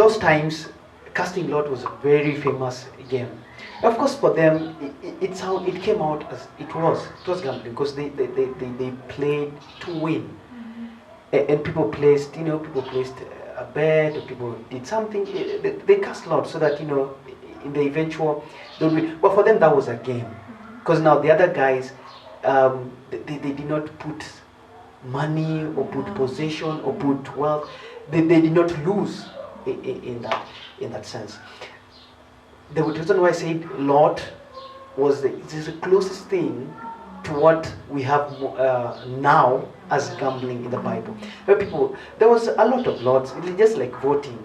those times, casting lot was a very famous game. Of course, for them, it came out as it was gambling because they played to win, and people placed a bet, or people did something. They cast lot so that in the eventual they would win. But for them, that was a game, because now the other guys, they did not put money or put possession or put wealth. They did not lose in that sense. The reason why I said lot was the closest thing to what we have now as gambling in the Bible. There was a lot of lots. It's just like voting.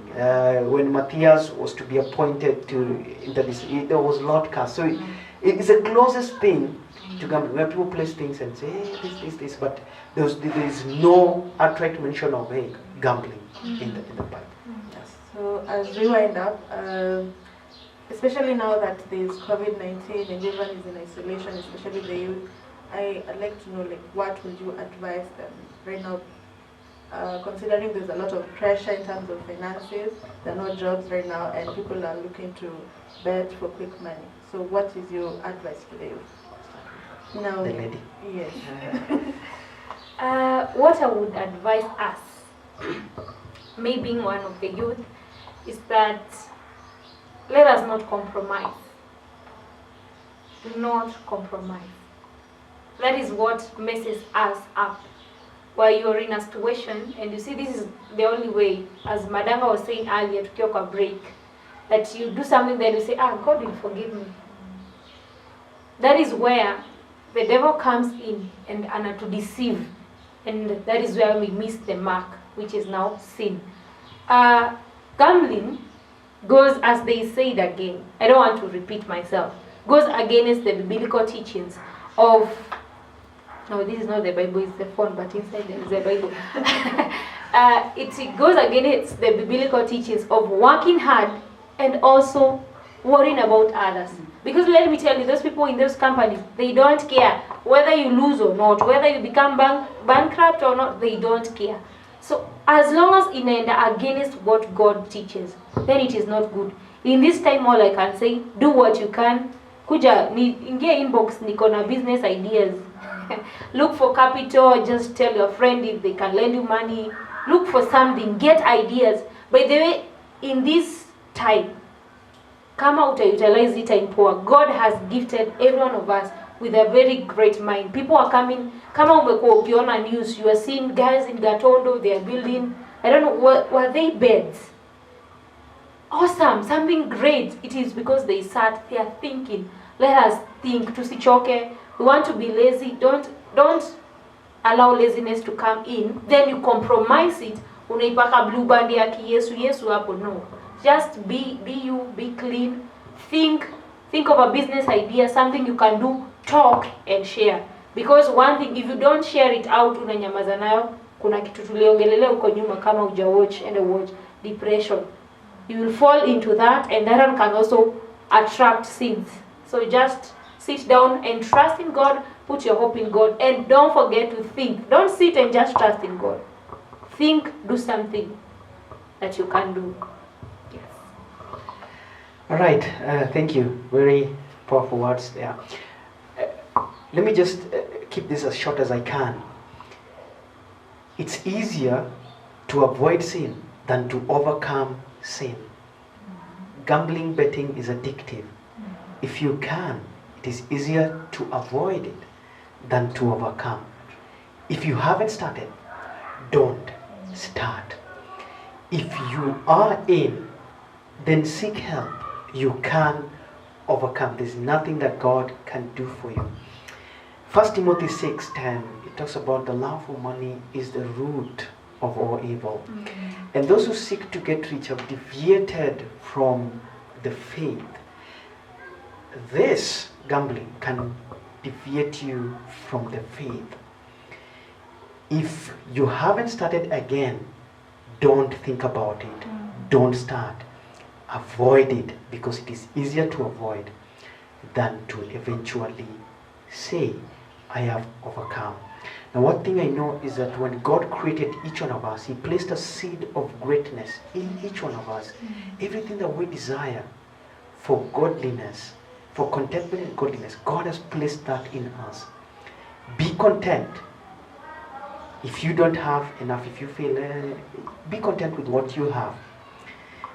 When Matthias was to be appointed there was lot cast. So it's the closest thing to gambling, where people place things and say, hey, this, but there is no outright mention of gambling in the Bible. Yes. So as we wind up, especially now that there's COVID-19 and everyone is in isolation, especially the youth, I'd like to know, what would you advise them right now, considering there's a lot of pressure in terms of finances, there are no jobs right now, and people are looking to bet for quick money. So what is your advice to the youth? Now, the lady. Yes. What I would advise us, me being one of the youth, is that let us not compromise. Do not compromise. That is what messes us up. While you're in a situation and you see this is the only way, as Madanga was saying earlier, to take a break, that you do something then you say, God will forgive me. That is where the devil comes in and to deceive. And that is where we miss the mark, which is now sin. Gambling goes, as they said again, I don't want to repeat myself, goes against the biblical teachings of, no, this is not the Bible, it's the phone, but inside there is the Bible. It goes against the biblical teachings of working hard and also worrying about others. Because let me tell you, those people in those companies, they don't care whether you lose or not, whether you become bankrupt or not, they don't care. So as long as it is against what God teaches, then it is not good. In this time, all I can say, do what you can. Kuja, ingia inbox, niko na business ideas. Look for capital, just tell your friend if they can lend you money. Look for something, get ideas. By the way, in this time, come out and utilize it in power. God has gifted every one of us with a very great mind. People are coming. Kama umekuwa ukiona news, you are seeing guys in Gatondo, they are building, I don't know, were they beds? Awesome, something great. It is because they are thinking. Let us think, tusichoke. We want to be lazy. Don't allow laziness to come in. Then you compromise it. Unaipaka blue band ya Yesu hapo. No. Just be you, be clean. Think of a business idea, something you can do, talk and share. Because one thing, if you don't share it out, unanyamaza nayo, kuna kitu tuliongelelea uko nyuma kama uja watch depression. You will fall into that, and that one can also attract sins. So just sit down and trust in God, put your hope in God, and don't forget to think. Don't sit and just trust in God. Think, do something that you can do. Yes. All right, thank you. Very powerful words there. Let me just keep this as short as I can. It's easier to avoid sin than to overcome sin. Gambling, betting is addictive. If you can, it is easier to avoid it than to overcome. If you haven't started, don't start. If you are in, then seek help. You can overcome. There's nothing that God can do for you. 1 Timothy 6:10, it talks about the love for money is the root of all evil. And those who seek to get rich have deviated from the faith. This gambling can deviate you from the faith. If you haven't started again, don't think about it. Don't start. Avoid it, because it is easier to avoid than to eventually say, I have overcome. Now, one thing I know is that when God created each one of us, He placed a seed of greatness in each one of us. Everything that we desire for godliness, for contentment and godliness, God has placed that in us. Be content. If you don't have enough, if you feel, be content with what you have.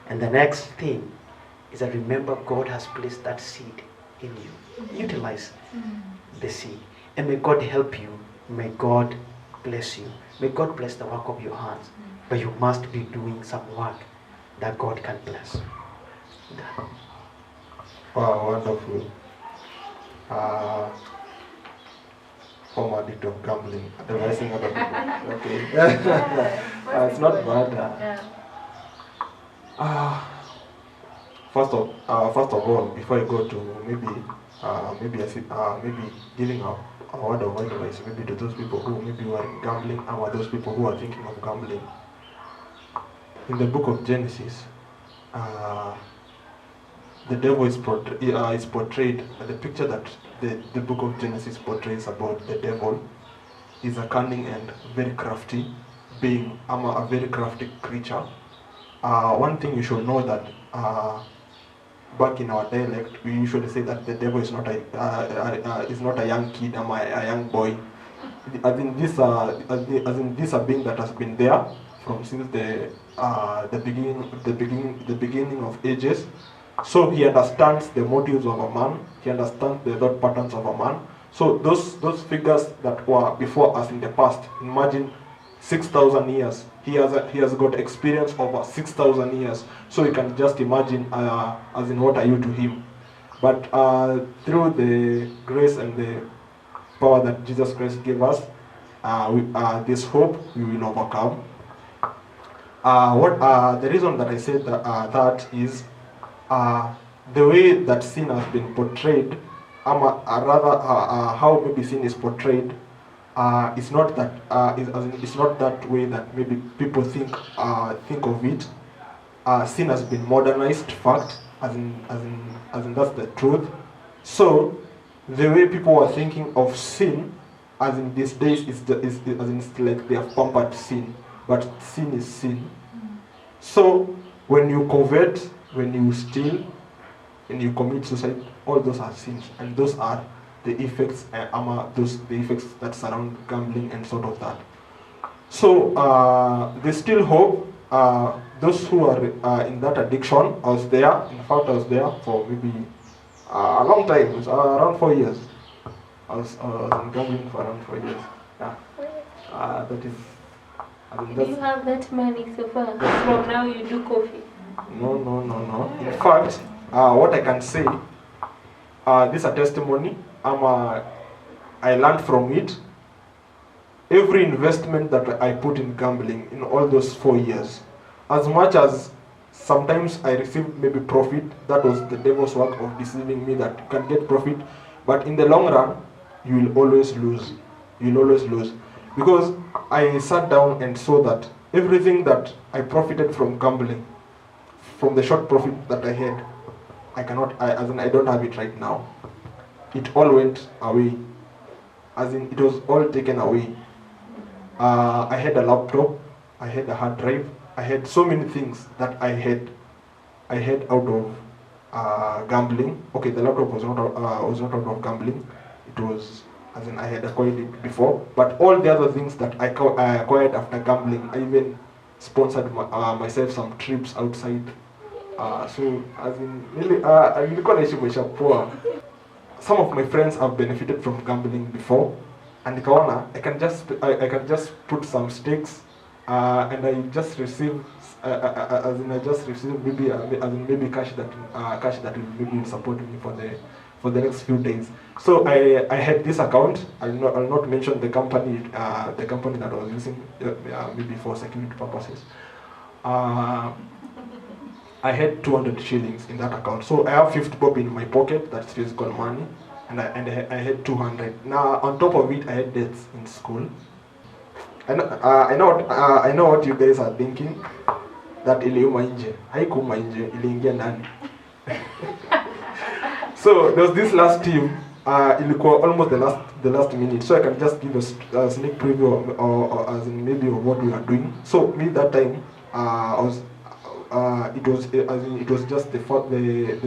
And the next thing is that remember God has placed that seed in you. Utilize the seed. And may God help you. May God bless you. May God bless the work of your hands. But you must be doing some work that God can bless. Wow, wonderful. Former addict of gambling, advising other people. Okay. It's not bad. First of all, before I go to maybe giving a word of advice, maybe to those people who maybe were in gambling, or those people who are thinking of gambling. In the book of Genesis, the devil is portrayed. The picture that the book of Genesis portrays about the devil is a cunning and very crafty being, a very crafty creature. One thing you should know that back in our dialect, we usually say that the devil is not a young kid, a young boy. As in this a being that has been there from since the beginning of ages. So he understands the motives of a man. He understands the thought patterns of a man. So those figures that were before us in the past, imagine 6,000 years. He has got experience over 6,000 years. So you can just imagine, as in what are you to him. But through the grace and the power that Jesus Christ gave us, this hope we will overcome. The reason that I said that is the way that sin has been portrayed, rather how maybe sin is portrayed. It's not that it's not that way that maybe people think of it. Sin has been modernized, fact, as in that's the truth. So the way people are thinking of sin, as in these days, it's like they have pampered sin, but sin is sin. So when you covet, when you steal, when you commit suicide, all those are sins, and those are the effects, the effects that surround gambling and sort of that. So there's still hope. Those who are in that addiction, I was there. In fact, I was there for maybe a long time. It was around 4 years. I was in gambling for around 4 years. Yeah. That is. Do you have that money so far? From now you do coffee. No. In fact, what I can say, this is a testimony. I learned from it. Every investment that I put in gambling in all those 4 years, as much as sometimes I received maybe profit, that was the devil's work of deceiving me that you can get profit, but in the long run, you will always lose. You will always lose. Because I sat down and saw that everything that I profited from gambling, from the short profit that I had, I don't have it right now. It all went away. As in, it was all taken away. I had a laptop, I had a hard drive, I had so many things that I had out of gambling. Okay, the laptop was not out of gambling. It was, as in, I had acquired it before. But all the other things that I acquired after gambling, I even sponsored myself some trips outside. So, as in, really, I really nilikuwa poor. Some of my friends have benefited from gambling before, and I can just put some stakes, and I just receive, maybe cash that will maybe support me for the next few days. So I had this account. I'll not mention the company that I was using, maybe for security purposes. I had 200 shillings in that account. So I have 50 bob in my pocket, that's physical money, and I had 200. Now on top of it, I had debts in school. And I know what you guys are thinking. That iliuma nje, haikuma nje, iliingia ndani. So there was this last team. ilikuwa almost the last minute, so I can just give a sneak preview or as in maybe of what we are doing. So me that time, it was just the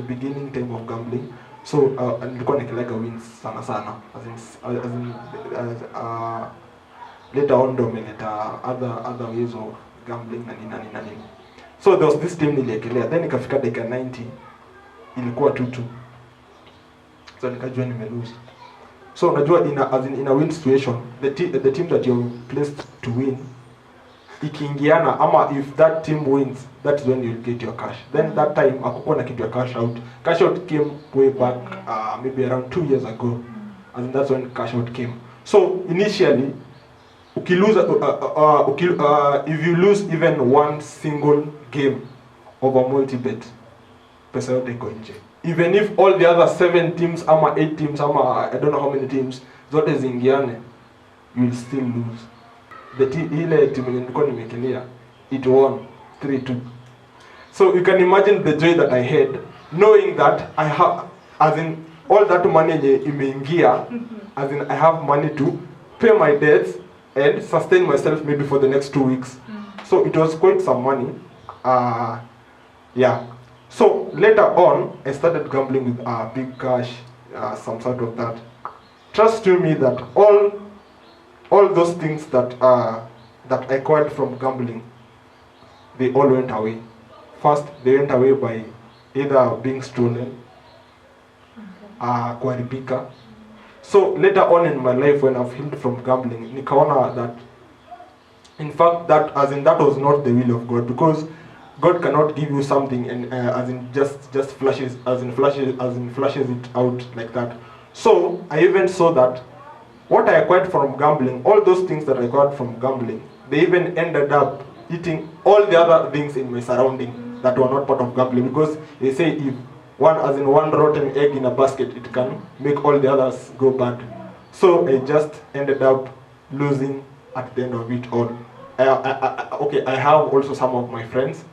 beginning time of gambling. So nilikuwa nikilega wins sana later on ndo umeleta other ways of gambling na nini. So there was this team niliekelea, then ikafika dakika 90 ilikuwa 2-2. So nikajua nimelose. So unajua in a win situation, the team that you're placed to win, ikiingiana ama if that team wins, that's when you'll get your cash. Then that time hakukuwa na kitu ya cash out. Cash out came way back maybe around 2 years ago. And that's when cash out came. So initially if you lose even one single game over multi-bet, pesa yote iko nje. Even if all the other 7 teams ama 8 teams ama I don't know how many teams zote zingiane, you will still lose. Ile team nilikuwa nimekelea, it won 3-2. So you can imagine the joy that I had knowing that I have, as in all that money imeingia, as in I have money to pay my debts and sustain myself maybe for the next 2 weeks. So it was quite some money. Yeah. So later on, I started gambling with big cash, some sort of that. Trust to me that all those things that I acquired from gambling, they all went away. First, they went away by either being stolen, kuharibika. So later on in my life, when I've healed from gambling, nikaona that, in fact, that was not the will of God, because God cannot give you something and as in just flashes it out like that. So I even saw that what I acquired from gambling, all those things that I acquired from gambling, they even ended up eating all the other things in my surrounding that were not part of gambling, because they say if one rotten egg in a basket, it can make all the others go bad. So I just ended up losing at the end of it all. I have also some of my friends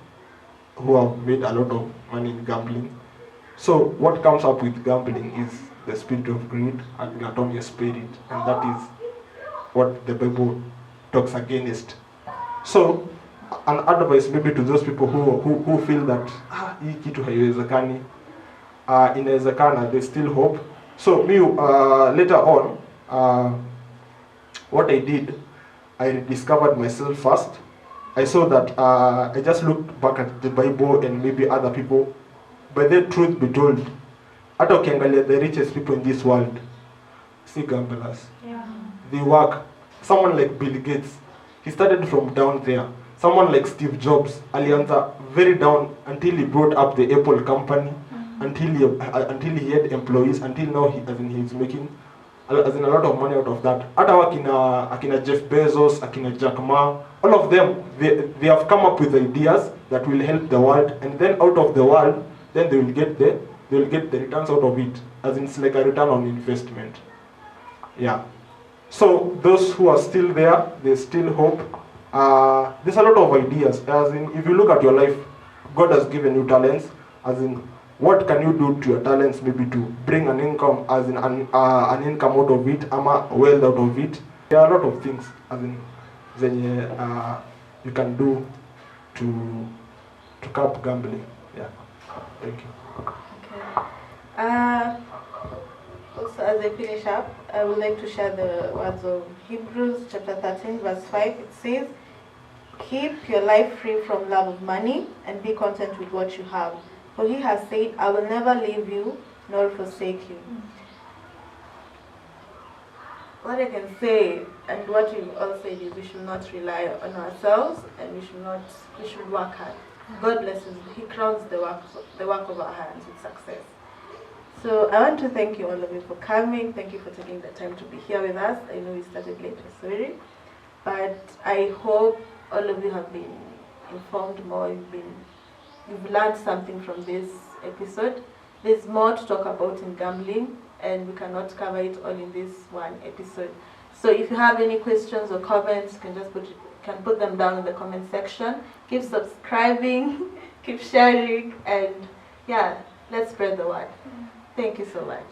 who have made a lot of money in gambling. So what comes up with gambling is the spirit of greed and gluttonious spirit, and that is what the Bible talks against. So an advice maybe to those people who feel that hii kitu haiwezekani, inawezekana, there's still hope. So me later on, what I did, I discovered myself first. I saw that I just looked back at the Bible and maybe other people. But the truth be told, hata ukiangalia the richest people in this world, see gamblers. Yeah. They work. Someone like Bill Gates, he started from down there. Someone like Steve Jobs, alianza very down until he brought up the Apple company, until he had employees, until now he's making a lot of money out of that. Hata akina Jeff Bezos, akina Jack Ma, all of them, they have come up with ideas that will help the world, and then out of the world, then they will get the returns out of it, as in it's like a return on investment. Yeah. So those who are still there, there's still hope. There's a lot of ideas. As in, if you look at your life, God has given you talents. As in, what can you do to your talents, maybe to bring an income, as in an income out of it, ama wealth out of it. There are a lot of things, as in, you can do to curb gambling. Yeah. Thank you. Okay. Also, as I finish up, I would like to share the words of Hebrews chapter 13, verse 5. It says, "Keep your life free from love of money and be content with what you have. For he has said, I will never leave you nor forsake you." What I can say, and what you've all said, is we should not rely on ourselves, and we should work hard. God blesses, he crowns the work of our hands with success. So I want to thank you, all of you, for coming. Thank you for taking the time to be here with us. I know we started late, I'm sorry. But I hope all of you have been informed more. You've learned something from this episode. There's more to talk about in gambling, and we cannot cover it all in this one episode. So if you have any questions or comments, you can just put them down in the comment section. Keep subscribing, keep sharing, and yeah, let's spread the word. Thank you so much.